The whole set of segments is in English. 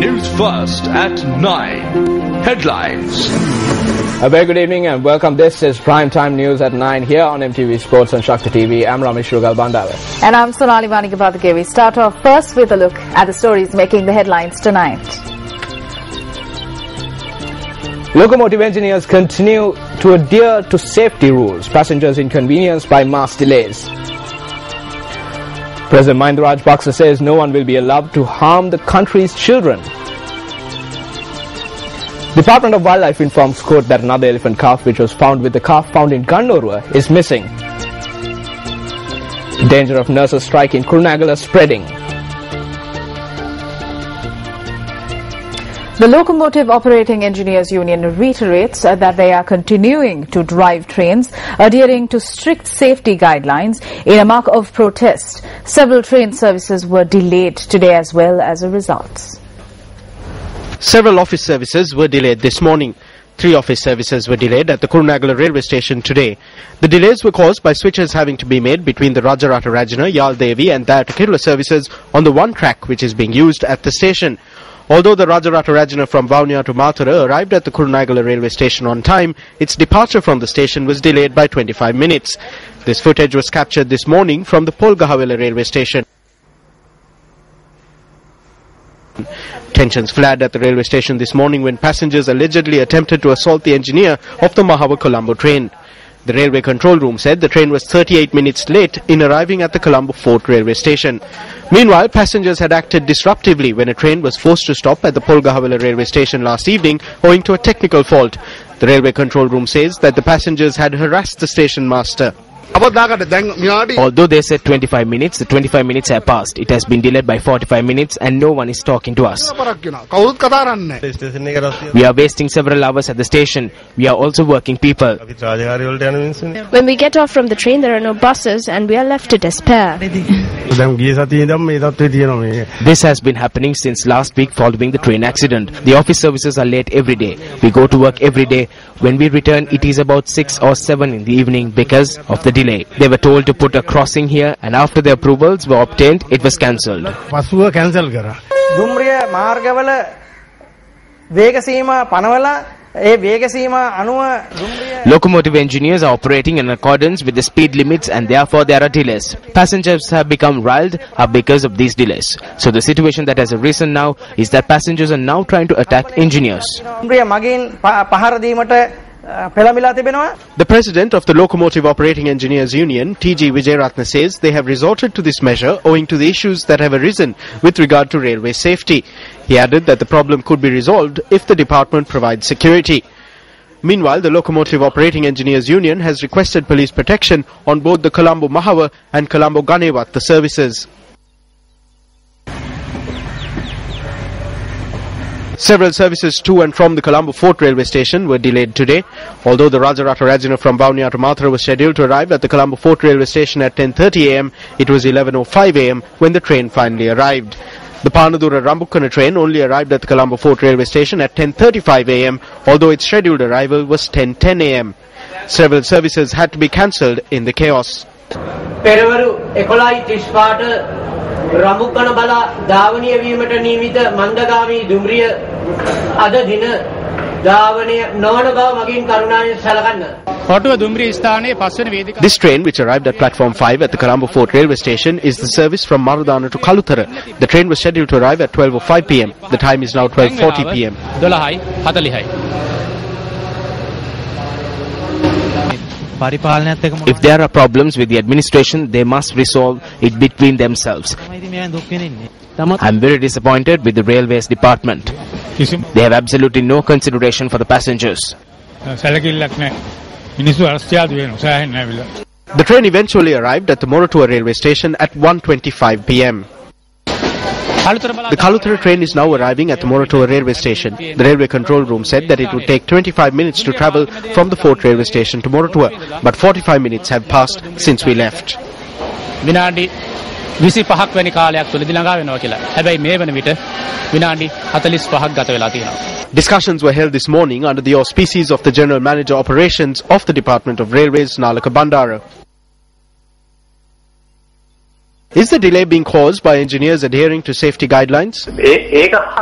Newsfirst at 9. Headlines. A very good evening and welcome. This is Primetime News at 9 here on MTV Sports and Shakti TV. I'm Ramesh Rugal Bandale. And I'm Sonali Vanikapathake. We start off first with a look at the stories making the headlines tonight. Locomotive engineers continue to adhere to safety rules. Passengers inconvenienced by mass delays. President Mahinda Rajapaksa says no one will be allowed to harm the country's children. Department of Wildlife informs court that another elephant calf which was found with the calf found in Gannorua is missing. Danger of nurses' strike in Kurunegala spreading. The Locomotive Operating Engineers Union reiterates that they are continuing to drive trains adhering to strict safety guidelines in a mark of protest. Several train services were delayed today as well as a result. Several office services were delayed this morning. 3 office services were delayed at the Kurunegala railway station today. The delays were caused by switches having to be made between the Rajarata Rajana, Yaldevi and Dayata Kirula services on the one track which is being used at the station. Although the Rajarata Rajana from Vaunia to Mathura arrived at the Kurunegala railway station on time, its departure from the station was delayed by 25 minutes. This footage was captured this morning from the Polgahawela railway station. Tensions flared at the railway station this morning when passengers allegedly attempted to assault the engineer of the Mahava-Colombo train. The railway control room said the train was 38 minutes late in arriving at the Colombo Fort railway station. Meanwhile, passengers had acted disruptively when a train was forced to stop at the Polgahawela railway station last evening owing to a technical fault. The railway control room says that the passengers had harassed the station master. Although they said 25 minutes, the 25 minutes have passed. It has been delayed by 45 minutes and no one is talking to us. We are wasting several hours at the station. We are also working people. When we get off from the train, there are no buses and we are left to despair. This has been happening since last week following the train accident. The office services are late every day. We go to work every day. When we return, it is about 6 or 7 in the evening because of the delay. They were told to put a crossing here and after the approvals were obtained, it was cancelled. Locomotive engineers are operating in accordance with the speed limits and therefore there are delays. Passengers have become riled up because of these delays. So the situation that has arisen now is that passengers are now trying to attack engineers. The president of the Locomotive Operating Engineers Union, T.G. Vijayaratna, says they have resorted to this measure owing to the issues that have arisen with regard to railway safety. He added that the problem could be resolved if the department provides security. Meanwhile, the Locomotive Operating Engineers Union has requested police protection on both the Colombo Mahava and Colombo Ganewat services. Several services to and from the Colombo Fort railway station were delayed today. Although the Rajarata Rajana from Vaunia to Mathura was scheduled to arrive at the Colombo Fort railway station at 10:30 am, it was 11:05 am when the train finally arrived. The Panadura Rambukkana train only arrived at the Colombo Fort railway station at 10:35 am, although its scheduled arrival was 10:10 am. Several services had to be cancelled in the chaos. රමුක්කන බලා ධාවනීය වීමට නියමිත මන්දගාමී දුම්රිය අද දින ධාවනය නොවන බව මගින් කරුණාවෙන් සලකන්න. This train, which arrived at platform 5 at the Colombo Fort railway station, is the service from Marudana to Kaluthara. The train was scheduled to arrive at 12:05 pm. The time is now 12:40 pm. If there are problems with the administration, they must resolve it between themselves. I'm very disappointed with the railways department. They have absolutely no consideration for the passengers. The train eventually arrived at the Moratuwa railway station at 1:25 pm. The Kaluthara train is now arriving at the Moratuwa railway station. The railway control room said that it would take 25 minutes to travel from the Fort railway station to Moratuwa, but 45 minutes have passed since we left. 25ක් වැනි කාලයක් තුලදී ළඟා වෙනවා කියලා. හැබැයි මේ වන විට විනාඩි 45ක් ගත වෙලා තියෙනවා. Discussions were held this morning under the auspices of the General Manager Operations of the Department of Railways, Nalaka Bandara. Is the delay being caused by engineers adhering to safety guidelines?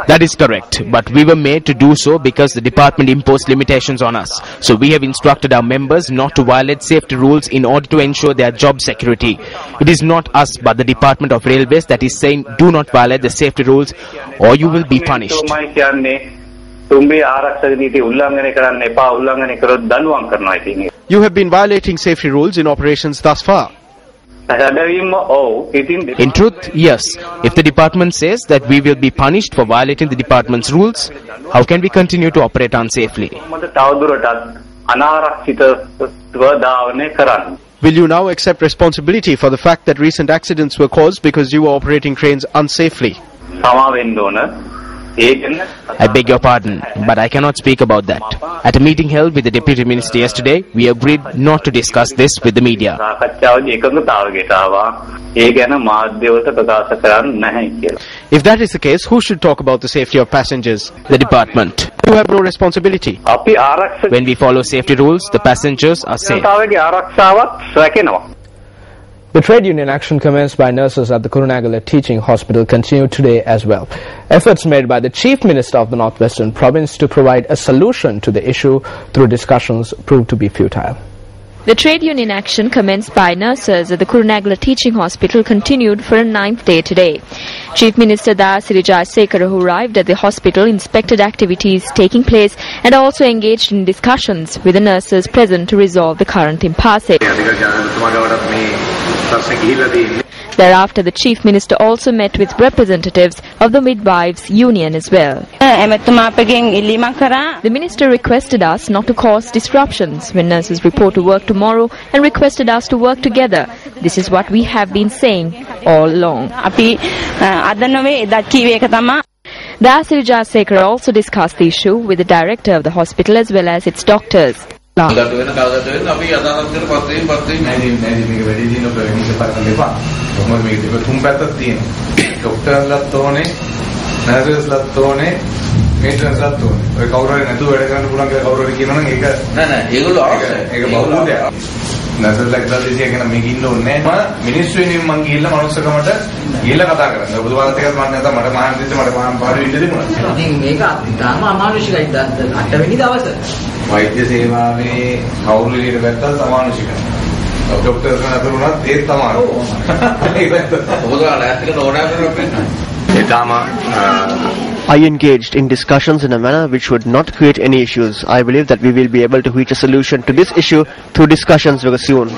That is correct, but we were made to do so because the department imposed limitations on us. So we have instructed our members not to violate safety rules in order to ensure their job security. It is not us but the Department of Railways that is saying do not violate the safety rules or you will be punished. You have been violating safety rules in operations thus far. In truth, yes. If the department says that we will be punished for violating the department's rules, how can we continue to operate unsafely? Will you now accept responsibility for the fact that recent accidents were caused because you were operating trains unsafely? I beg your pardon, but I cannot speak about that. At a meeting held with the Deputy Minister yesterday, we agreed not to discuss this with the media. If that is the case, who should talk about the safety of passengers? The department. You have no responsibility. When we follow safety rules, the passengers are safe. The trade union action commenced by nurses at the Kurunegala Teaching Hospital continued today as well. Efforts made by the Chief Minister of the Northwestern Province to provide a solution to the issue through discussions proved to be futile. The trade union action commenced by nurses at the Kurunegala Teaching Hospital continued for a 9th day today. Chief Minister Dayasiri Jayasekara, who arrived at the hospital, inspected activities taking place and also engaged in discussions with the nurses present to resolve the current impasse. Thereafter, the Chief Minister also met with representatives of the Midwives Union as well. The Minister requested us not to cause disruptions when nurses report to work tomorrow and requested us to work together. This is what we have been saying all along. Dayasiri Jayasekara also discussed the issue with the director of the hospital as well as its doctors. වෛද්‍ය සේවාවේ කවුරු එළියට වැට්ටත් අමානුෂිකයි. ડોක්ටර්ස් නතර වුණත් ඒත් තමයි. ඒක ඔබතුමාලා ඇත්තට ඕනෑ කරන්නේ. I engaged in discussions in a manner which would not create any issues. I believe that we will be able to reach a solution to this issue through discussions very soon. We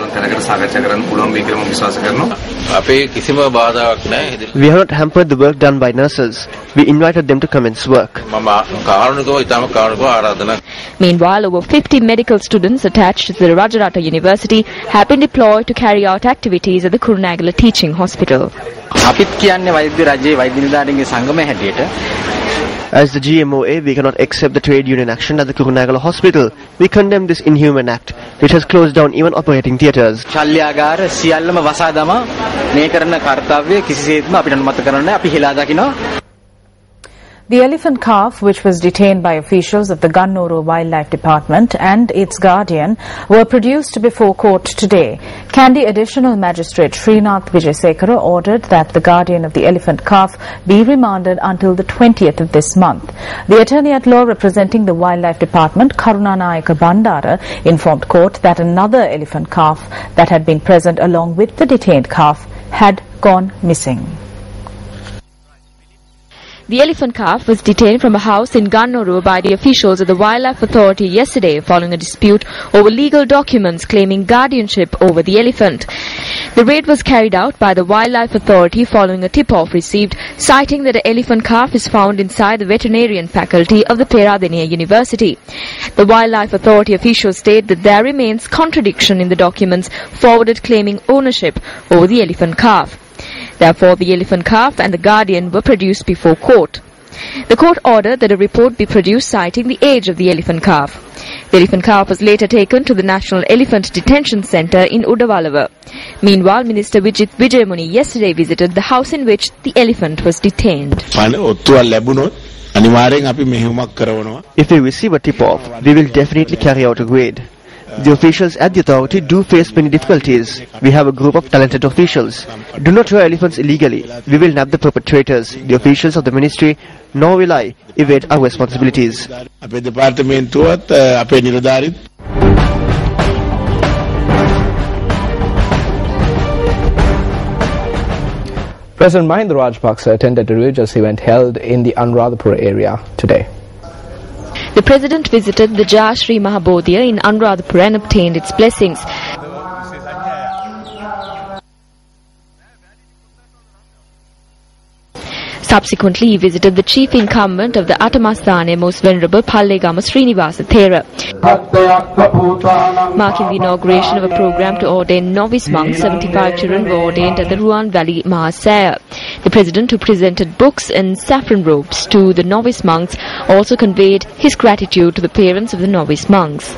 have not hampered the work done by nurses. We invited them to commence work. Meanwhile, over 50 medical students attached to the Rajarata University have been deployed to carry out activities at the Kurunegala Teaching Hospital. As the GMOA, we cannot accept the trade union action at the Kurunegala Hospital. We condemn this inhuman act, which has closed down even operating theatres. The elephant calf, which was detained by officials of the Gannuru Wildlife Department and its guardian, were produced before court today. Kandy Additional Magistrate Srinath Vijayasekara ordered that the guardian of the elephant calf be remanded until the 20th of this month. The attorney at law representing the Wildlife Department, Karunanayaka Bandara, informed court that another elephant calf that had been present along with the detained calf had gone missing. The elephant calf was detained from a house in Gannuru by the officials of the Wildlife Authority yesterday following a dispute over legal documents claiming guardianship over the elephant. The raid was carried out by the Wildlife Authority following a tip-off received citing that the elephant calf is found inside the veterinarian faculty of the Peradeniya University. The Wildlife Authority officials state that there remains contradiction in the documents forwarded claiming ownership over the elephant calf. Therefore, the elephant calf and the guardian were produced before court. The court ordered that a report be produced citing the age of the elephant calf. The elephant calf was later taken to the National Elephant Detention Centre in Udawalawa. Meanwhile, Minister Vijit Wijayamuni yesterday visited the house in which the elephant was detained. If we receive a tip-off, we will definitely carry out a raid. The officials at the authority do face many difficulties. We have a group of talented officials. Do not rear elephants illegally. We will nab the perpetrators. The officials of the ministry, nor will I evade our responsibilities. President Mahinda Rajapaksa attended a religious event held in the Anuradhapura area today. The President visited the Jayashree Mahabodhya in Anuradhapura and obtained its blessings. Subsequently, he visited the chief incumbent of the Atamasthane, Most Venerable Pallegama Srinivasa Thera. Marking the inauguration of a program to ordain novice monks, 75 children were ordained at the Ruan Valley Mahasaya. The President, who presented books and saffron robes to the novice monks, also conveyed his gratitude to the parents of the novice monks.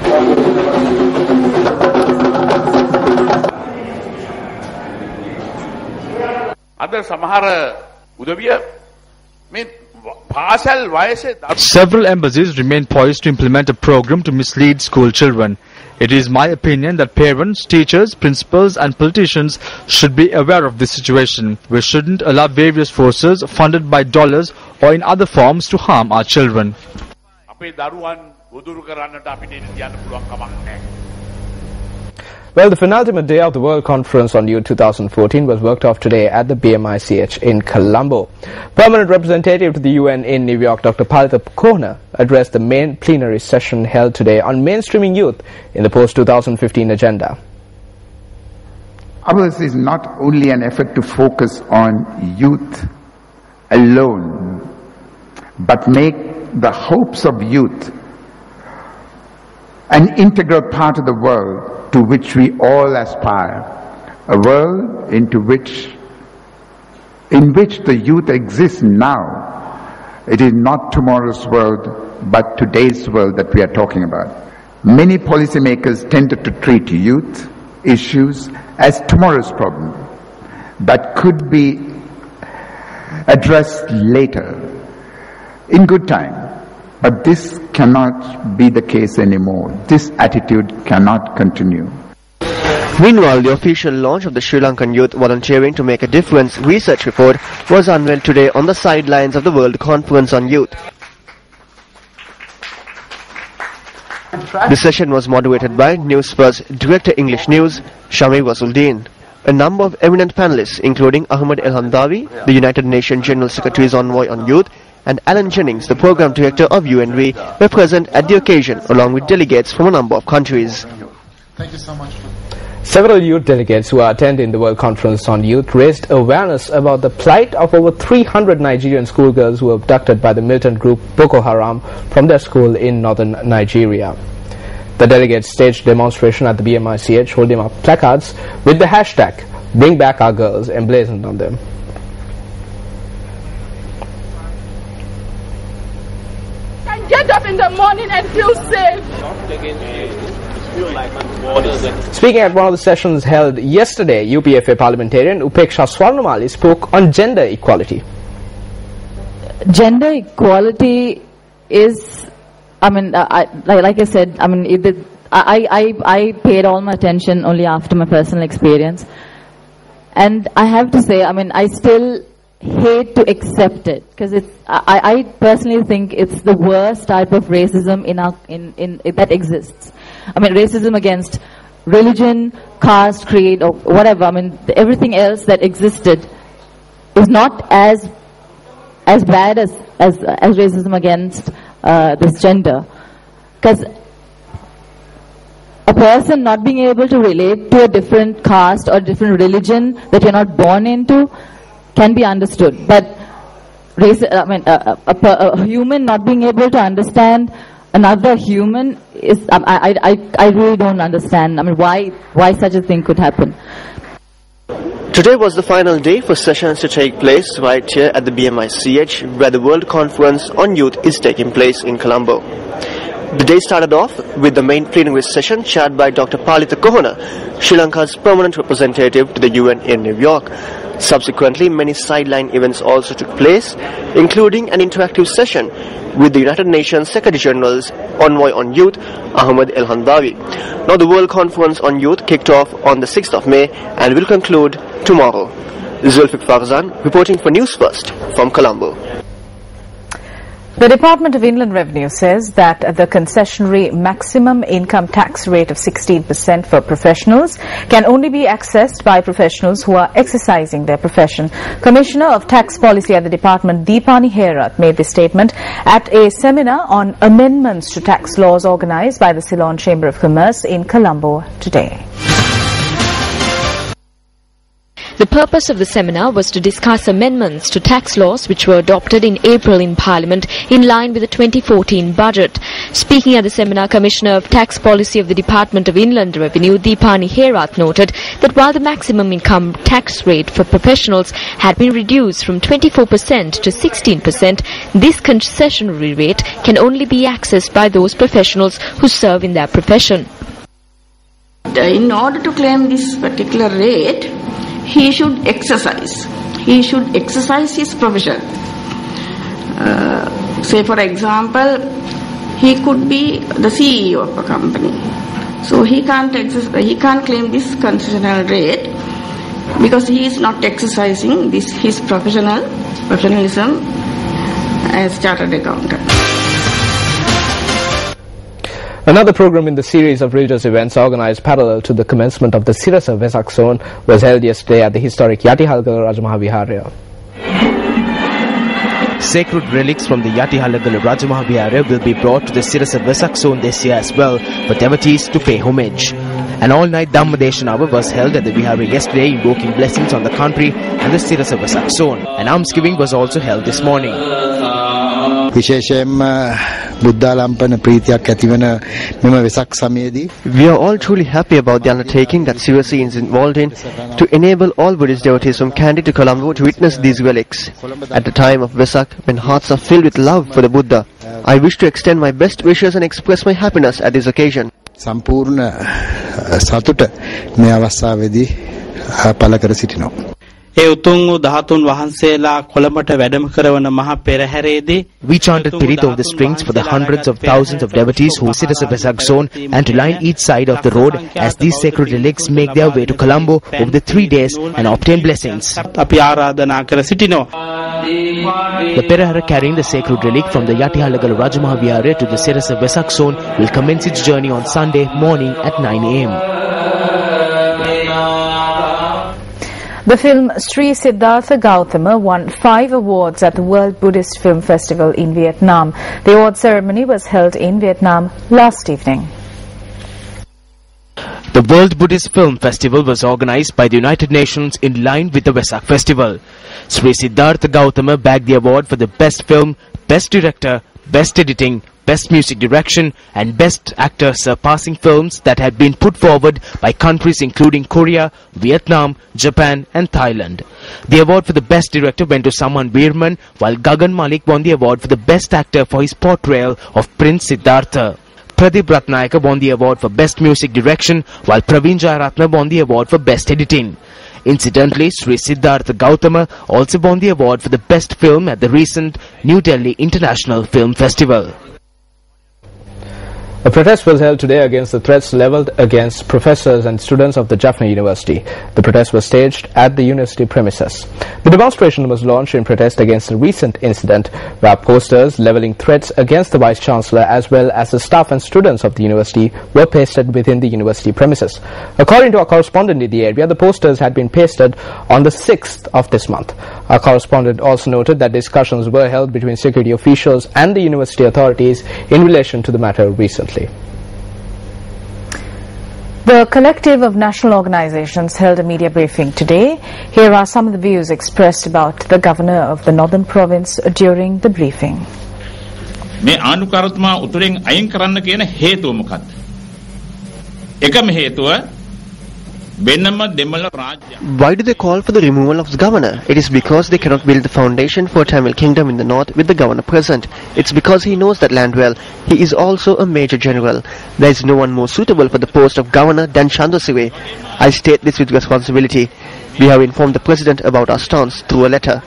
Several embassies remain poised to implement a program to mislead school children. It is my opinion that parents, teachers, principals and politicians should be aware of this situation. We shouldn't allow various forces funded by dollars or in other forms to harm our children. Well, the penultimate day of the World Conference on Youth 2014 was worked off today at the BMICH in Colombo. Permanent representative to the UN in New York, Dr. Palita Kohner, addressed the main plenary session held today on mainstreaming youth in the post-2015 agenda. Ours is not only an effort to focus on youth alone, but make the hopes of youth an integral part of the world to which we all aspire, a world in which the youth exists now. It is not tomorrow's world, but today's world that we are talking about. Many policymakers tended to treat youth issues as tomorrow's problem that could be addressed later, in good time. But this cannot be the case anymore. This attitude cannot continue. Meanwhile, the official launch of the Sri Lankan Youth Volunteering to Make a Difference research report was unveiled today on the sidelines of the World Conference on Youth. The session was moderated by Newsfirst Director English News, Shamir Wasuldeen. A number of eminent panelists, including Ahmed El-Hamdawi, the United Nations General Secretary's Envoy on Youth, and Alan Jennings, the Program Director of UNV, were present at the occasion, along with delegates from a number of countries. Thank you so much. Several youth delegates who are attending the World Conference on Youth raised awareness about the plight of over 300 Nigerian schoolgirls who were abducted by the militant group Boko Haram from their school in northern Nigeria. The delegates staged a demonstration at the BMICH holding up placards with the hashtag Bring Back Our Girls emblazoned on them. Can get up in the morning and feel safe. Speaking at one of the sessions held yesterday, UPFA parliamentarian Upeksha Swarnamali spoke on gender equality. Gender equality is, like I said, I paid all my attention only after my personal experience. And I have to say, I still hate to accept it, because I personally think it's the worst type of racism that exists. Racism against religion, caste, creed, or whatever. Everything else that existed is not as bad as racism against this gender. Because a person not being able to relate to a different caste or different religion that you're not born into can be understood, but a human not being able to understand another human is, I really don't understand. Why such a thing could happen. Today was the final day for sessions to take place right here at the BMICH, where the World Conference on Youth is taking place in Colombo. The day started off with the main plenary session chaired by Dr. Palitha Kohana, Sri Lanka's permanent representative to the UN in New York. Subsequently, many sideline events also took place, including an interactive session with the United Nations Secretary General's Envoy on Youth, Ahmed El-Handawi. Now the World Conference on Youth kicked off on the 6th of May and will conclude tomorrow. Zulfiq Farzan reporting for Newsfirst from Colombo. The Department of Inland Revenue says that the concessionary maximum income tax rate of 16% for professionals can only be accessed by professionals who are exercising their profession. Commissioner of Tax Policy at the department, Deepani Herath, made this statement at a seminar on amendments to tax laws organized by the Ceylon Chamber of Commerce in Colombo today. The purpose of the seminar was to discuss amendments to tax laws which were adopted in April in Parliament in line with the 2014 budget. Speaking at the seminar, Commissioner of Tax Policy of the Department of Inland Revenue, Deepani Herath, noted that while the maximum income tax rate for professionals had been reduced from 24% to 16%, this concessionary rate can only be accessed by those professionals who serve in their profession. In order to claim this particular rate, he should exercise. He should exercise his profession. Say for example, he could be the CEO of a company. So he can't claim this concessional rate because he is not exercising his professionalism as chartered accountant. Another program in the series of religious events organized parallel to the commencement of the Sirasa Vesak zone was held yesterday at the historic Yatihalgala Rajamahaviharya. Sacred relics from the Yatihalgala Rajamahaviharya will be brought to the Sirasa Vesak zone this year as well for devotees to pay homage. An all-night Dhammadeshanava was held at the Vihara yesterday, invoking blessings on the country and the Sirasa Vesak zone. An almsgiving was also held this morning. We are all truly happy about the undertaking that Sirasi is involved in to enable all Buddhist devotees from Kandy to Colombo to witness these relics. At the time of Vesak, when hearts are filled with love for the Buddha, I wish to extend my best wishes and express my happiness at this occasion. සම්පූර්ණ සතුට මේ අවස්ථාවේදී පළ කර සිටිනවා. ඒ උතුම් වූ ධාතුන් වහන්සේලා කොළඹට වැඩම කරවන මහා පෙරහැරේදී we chanted Pirit over the strings for the hundreds of thousands of devotees who visit the Vesak zone and to line each side of the road as these sacred relics make their way to Colombo over the 3 days and obtain blessings. අපි ආරාධනා කර සිටිනවා. The Perahara carrying the sacred relic from the Yatihalgala Rajamahaviharya to the Sirasa Vesak zone will commence its journey on Sunday morning at 9 a.m. The film Sri Siddhartha Gautama won 5 awards at the World Buddhist Film Festival in Vietnam. The award ceremony was held in Vietnam last evening. The World Buddhist Film Festival was organized by the United Nations in line with the Vesak Festival. Sri Siddhartha Gautama bagged the award for the Best Film, Best Director, Best Editing, Best Music Direction and Best Actor, surpassing films that had been put forward by countries including Korea, Vietnam, Japan and Thailand. The award for the Best Director went to Saman Birman, while Gagan Malik won the award for the Best Actor for his portrayal of Prince Siddhartha. Pradeep Ratnayaka won the award for Best Music Direction, while Praveen Jayaratna won the award for Best Editing. Incidentally, Sri Siddhartha Gautama also won the award for the Best Film at the recent New Delhi International Film Festival. A protest was held today against the threats leveled against professors and students of the Jaffna University. The protest was staged at the university premises. The demonstration was launched in protest against a recent incident where posters leveling threats against the Vice-Chancellor as well as the staff and students of the university were pasted within the university premises. According to our correspondent in the area, the posters had been pasted on the 6th of this month. Our correspondent also noted that discussions were held between security officials and the university authorities in relation to the matter recently. The collective of national organizations held a media briefing today. Here are some of the views expressed about the governor of the northern province during the briefing. මේ ආණ්ඩුකාරතුමා උතුරෙන් අයින් කරන්න කියන හේතුව මොකක්ද? එකම හේතුව Why do they call for the removal of the governor? It is because they cannot build the foundation for a Tamil kingdom in the north with the governor present. It's because he knows that land well. He is also a major general. There is no one more suitable for the post of governor than Chandrasive. I state this with responsibility. We have informed the president about our stance through a letter.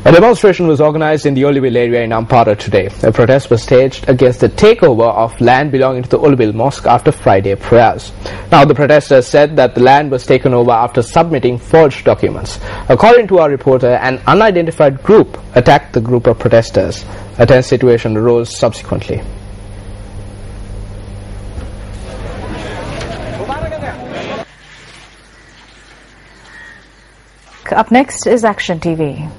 A demonstration was organized in the Oliville area in Ampara today. A protest was staged against the takeover of land belonging to the Oliville Mosque after Friday prayers. Now, the protesters said that the land was taken over after submitting forged documents. According to our reporter, an unidentified group attacked the group of protesters. A tense situation arose subsequently. Up next is Action TV.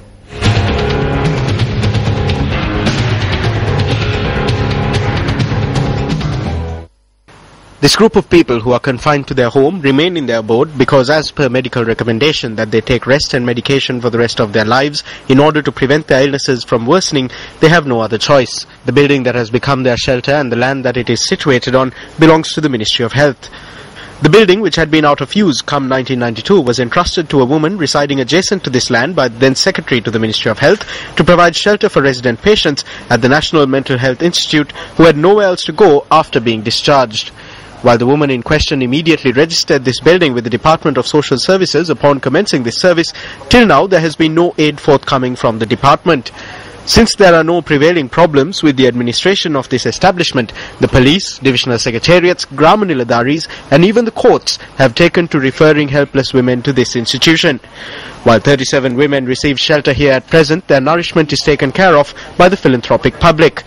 This group of people who are confined to their home remain in their abode because, as per medical recommendation, that they take rest and medication for the rest of their lives in order to prevent their illnesses from worsening. They have no other choice. The building that has become their shelter and the land that it is situated on belongs to the Ministry of Health. The building, which had been out of use come 1992, was entrusted to a woman residing adjacent to this land by the then Secretary to the Ministry of Health to provide shelter for resident patients at the National Mental Health Institute who had nowhere else to go after being discharged. While the woman in question immediately registered this building with the Department of Social Services upon commencing this service, till now there has been no aid forthcoming from the department. Since there are no prevailing problems with the administration of this establishment, the police, divisional secretariats, Grama Niladaris and even the courts have taken to referring helpless women to this institution. While 37 women receive shelter here at present, their nourishment is taken care of by the philanthropic public.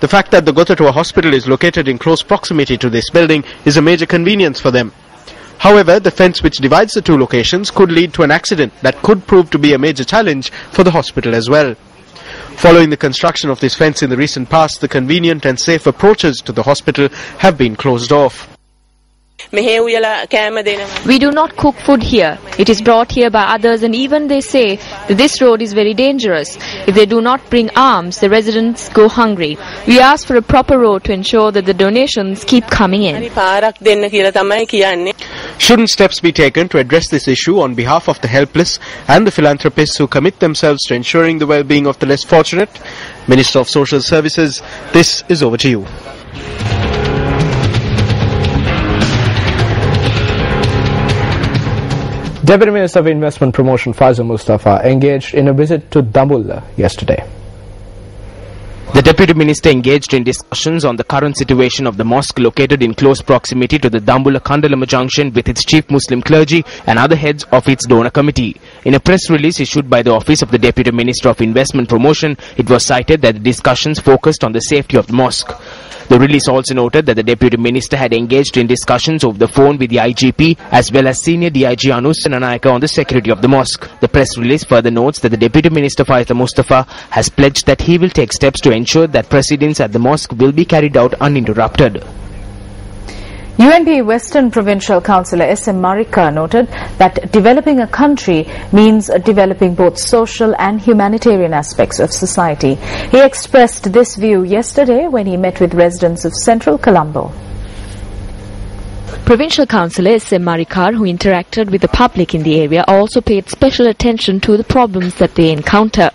The fact that the Gotatua hospital is located in close proximity to this building is a major convenience for them. However, the fence which divides the two locations could lead to an accident that could prove to be a major challenge for the hospital as well. Following the construction of this fence in the recent past, the convenient and safe approaches to the hospital have been closed off. We do not cook food here. It is brought here by others, and even they say that this road is very dangerous. If they do not bring arms, the residents go hungry. We ask for a proper road to ensure that the donations keep coming in. Shouldn't steps be taken to address this issue on behalf of the helpless and the philanthropists who commit themselves to ensuring the well-being of the less fortunate? Minister of Social Services, this is over to you. Deputy Minister of Investment Promotion Faisal Mustafa engaged in a visit to Dambulla yesterday. The Deputy Minister engaged in discussions on the current situation of the mosque located in close proximity to the Dambulla Kandalama junction with its chief Muslim clergy and other heads of its donor committee. In a press release issued by the Office of the Deputy Minister of Investment Promotion, it was cited that the discussions focused on the safety of the mosque. The release also noted that the Deputy Minister had engaged in discussions over the phone with the IGP as well as Senior DIG Anus Senanayaka on the security of the mosque. The press release further notes that the Deputy Minister Faisal Mustafa has pledged that he will take steps to ensure that proceedings at the mosque will be carried out uninterrupted. UNP Western Provincial Councillor S.M. Marika noted that developing a country means developing both social and humanitarian aspects of society. He expressed this view yesterday when he met with residents of Central Colombo. Provincial Councillor S.M. Marikar, who interacted with the public in the area, also paid special attention to the problems that they encounter.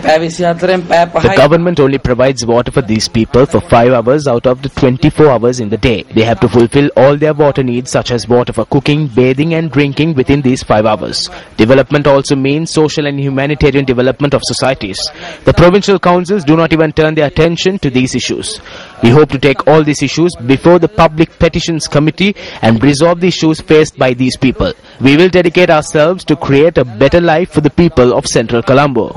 The government only provides water for these people for 5 hours out of the 24 hours in the day. They have to fulfill all their water needs such as water for cooking, bathing and drinking within these 5 hours. Development also means social and humanitarian development of societies. The provincial councils do not even turn their attention to these issues. We hope to take all these issues before the Public Petitions Committee and resolve the issues faced by these people. We will dedicate ourselves to create a better life for the people of Central Colombo.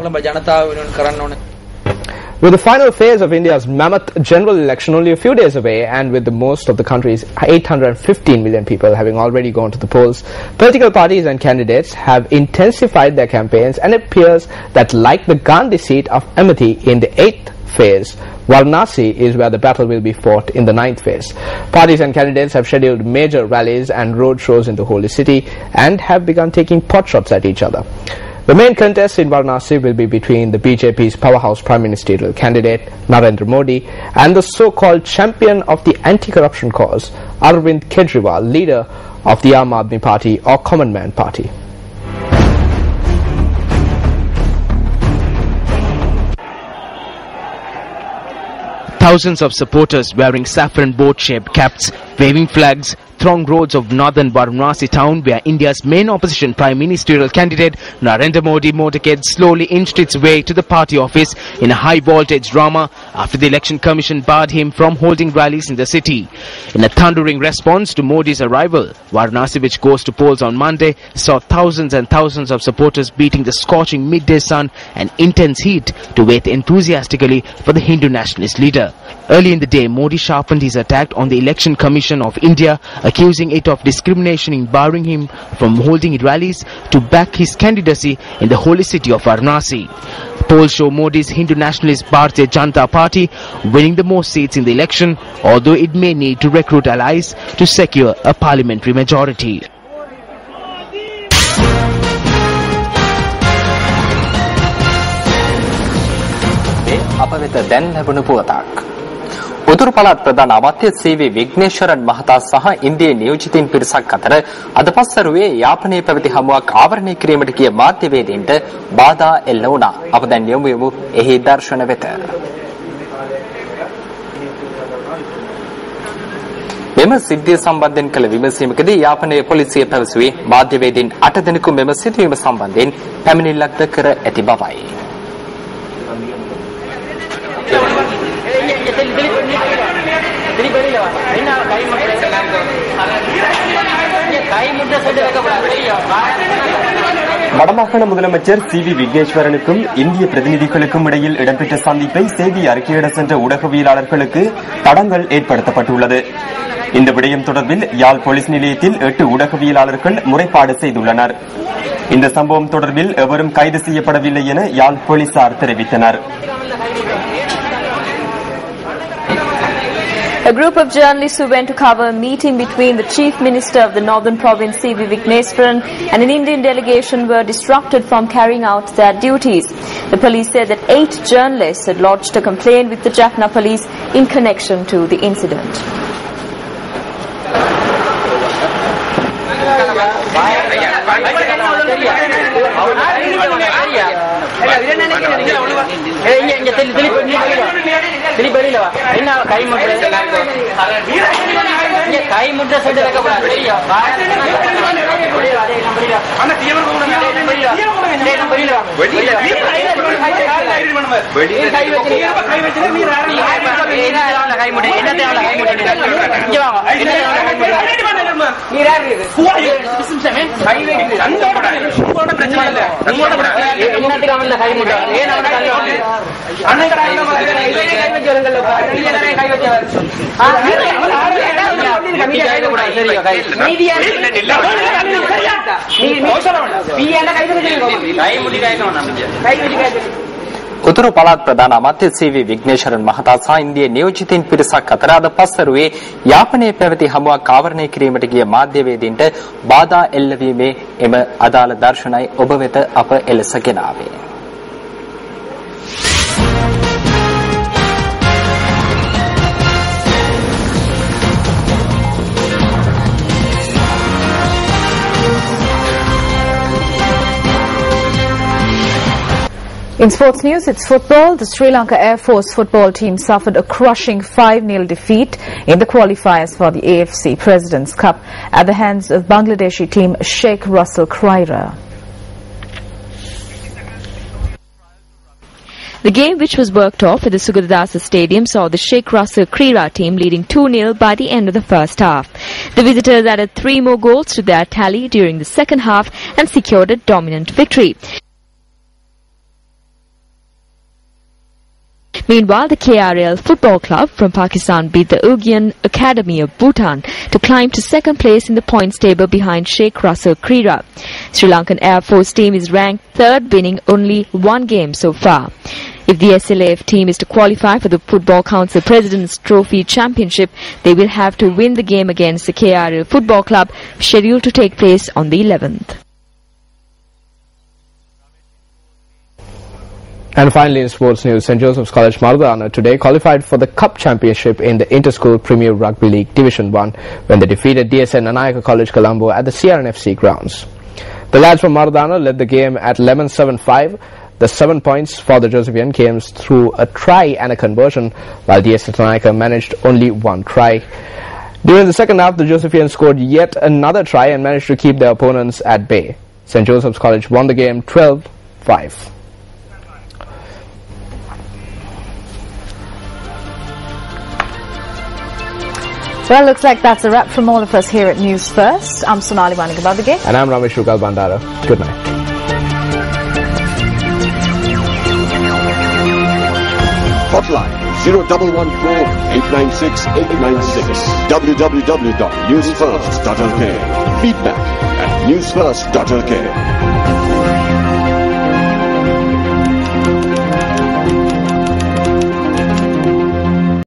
With the final phase of India's mammoth general election only a few days away, and with the most of the country's 815 million people having already gone to the polls, political parties and candidates have intensified their campaigns, and it appears that, like the Gandhi seat of Amethi in the 8th phase, Varanasi is where the battle will be fought in the 9th phase. Parties and candidates have scheduled major rallies and road shows in the holy city and have begun taking pot shots at each other. The main contest in Varanasi will be between the BJP's powerhouse prime ministerial candidate Narendra Modi and the so-called champion of the anti-corruption cause Arvind Kejriwal, leader of the Aam Aadmi Party or Common Man Party. Thousands of supporters wearing saffron boat-shaped caps, waving flags, throng roads of northern Varanasi town where India's main opposition prime ministerial candidate Narendra Modi motorcade slowly inched its way to the party office in a high-voltage drama after the election commission barred him from holding rallies in the city. In a thundering response to Modi's arrival, Varanasi, which goes to polls on Monday, saw thousands and thousands of supporters beating the scorching midday sun and intense heat to wait enthusiastically for the Hindu nationalist leader. Early in the day, Modi sharpened his attack on the Election Commission of India, accusing it of discrimination in barring him from holding rallies to back his candidacy in the holy city of Varanasi. Polls show Modi's Hindu nationalist Bharatiya Janata Party winning the most seats in the election, although it may need to recruit allies to secure a parliamentary majority. උතුරු පළාත් ප්‍රධාන අමාත්‍ය සී.වී. විග්නේශ්වරන් මහතා සහ ඉන්දියාවේ නියෝජිතින් පිරිසක් අතර අද පස්වරුවේ යාපනයේ පැවති හමුවක් ආවරණය කිරීමට ගිය මාධ්‍යවේදීන්ට බාධා එල්ල වුණා. අප දැන් යමු එහි දර්ශන වෙත. මෙම සිද්ධිය සම්බන්ධයෙන් කළ විමසීමකදී යාපනයේ පොලිසිය පැවසුවේ මාධ්‍යවේදීන් 8 දෙනෙකු මෙම සිදුවීම සම්බන්ධයෙන් පැමිණිල්ලක්ද කර ඇති බවයි. வடமாகாண முதலமைச்சர் சி.வி. விக்னேஸ்வரனுக்கும் இந்திய பிரதிநிதிகளுக்கும் இடையில் இடம்பெற்ற சந்திப்பை செய்தி அறிக்கையிட சென்ற ஊடகவியலாளர்களுக்கு தடங்கல் ஏற்படுத்தப்பட்டுள்ளது. இந்த விடயம் தொடர்பில் யாழ் போலீஸ் நிலையத்தில் 8 ஊடகவியலாளர்கள் முறைப்பாடு செய்துள்ளனர். இந்த சம்பவம் தொடர்பில் எவரும் கைது செய்யப்படவில்லை என யாழ் போலீசார் தெரிவித்தனர். A group of journalists who went to cover a meeting between the Chief Minister of the Northern Province C.V. Vighneswaran and an Indian delegation were disrupted from carrying out their duties. The police said that 8 journalists had lodged a complaint with the Jaffna police in connection to the incident. උතුරු පළාත් ප්‍රධාන අමාත්‍ය සී.වී. විග්නේශ්වරන් මහතා සහ ඉන්දියාවේ නියෝජිතින් පිරිසක් අතර අද පස්වරුවේ යාපනයේ පැවති හමුවක් ආවරණය කිරීමට ගිය මාධ්‍යවේදීන්ට බාධා එල්ලවීමේ එම අදාළ දර්ශනයි ඔබ වෙත අප එලෙස ගෙනාවේ. In sports news, it's football. The Sri Lanka Air Force football team suffered a crushing 5-0 defeat in the qualifiers for the AFC President's Cup at the hands of Bangladeshi team Sheikh Russell Krira. The game, which was worked off at the Sugadadasa Stadium, saw the Sheikh Russell Krira team leading 2-0 by the end of the first half. The visitors added 3 more goals to their tally during the second half and secured a dominant victory. Meanwhile, the KRL Football Club from Pakistan beat the Ugyan Academy of Bhutan to climb to second place in the points table behind Sheikh Russell Krira. Sri Lankan Air Force team is ranked 3rd, winning only 1 game so far. If the SLAF team is to qualify for the Football Council President's Trophy Championship, they will have to win the game against the KRL Football Club, scheduled to take place on the 11th. And finally in sports news, St. Joseph's College Mardana today qualified for the Cup Championship in the Inter-School Premier Rugby League Division 1 when they defeated DSN Anayaka College Colombo at the CRNFC grounds. The lads from Mardana led the game at 11-7-5. The 7 points for the Josephian came through a try and a conversion, while DSN Anayaka managed only 1 try. During the second half, the Josephians scored yet another try and managed to keep their opponents at bay. St. Joseph's College won the game 12-5. Well, looks like that's a wrap from all of us here at News First. I'm Sonali Vanigabadage. And I'm Ramesh Rugal Bandara. Good night. Hotline 0114-896-896. www.newsfirst.lk. Feedback at newsfirst.lk.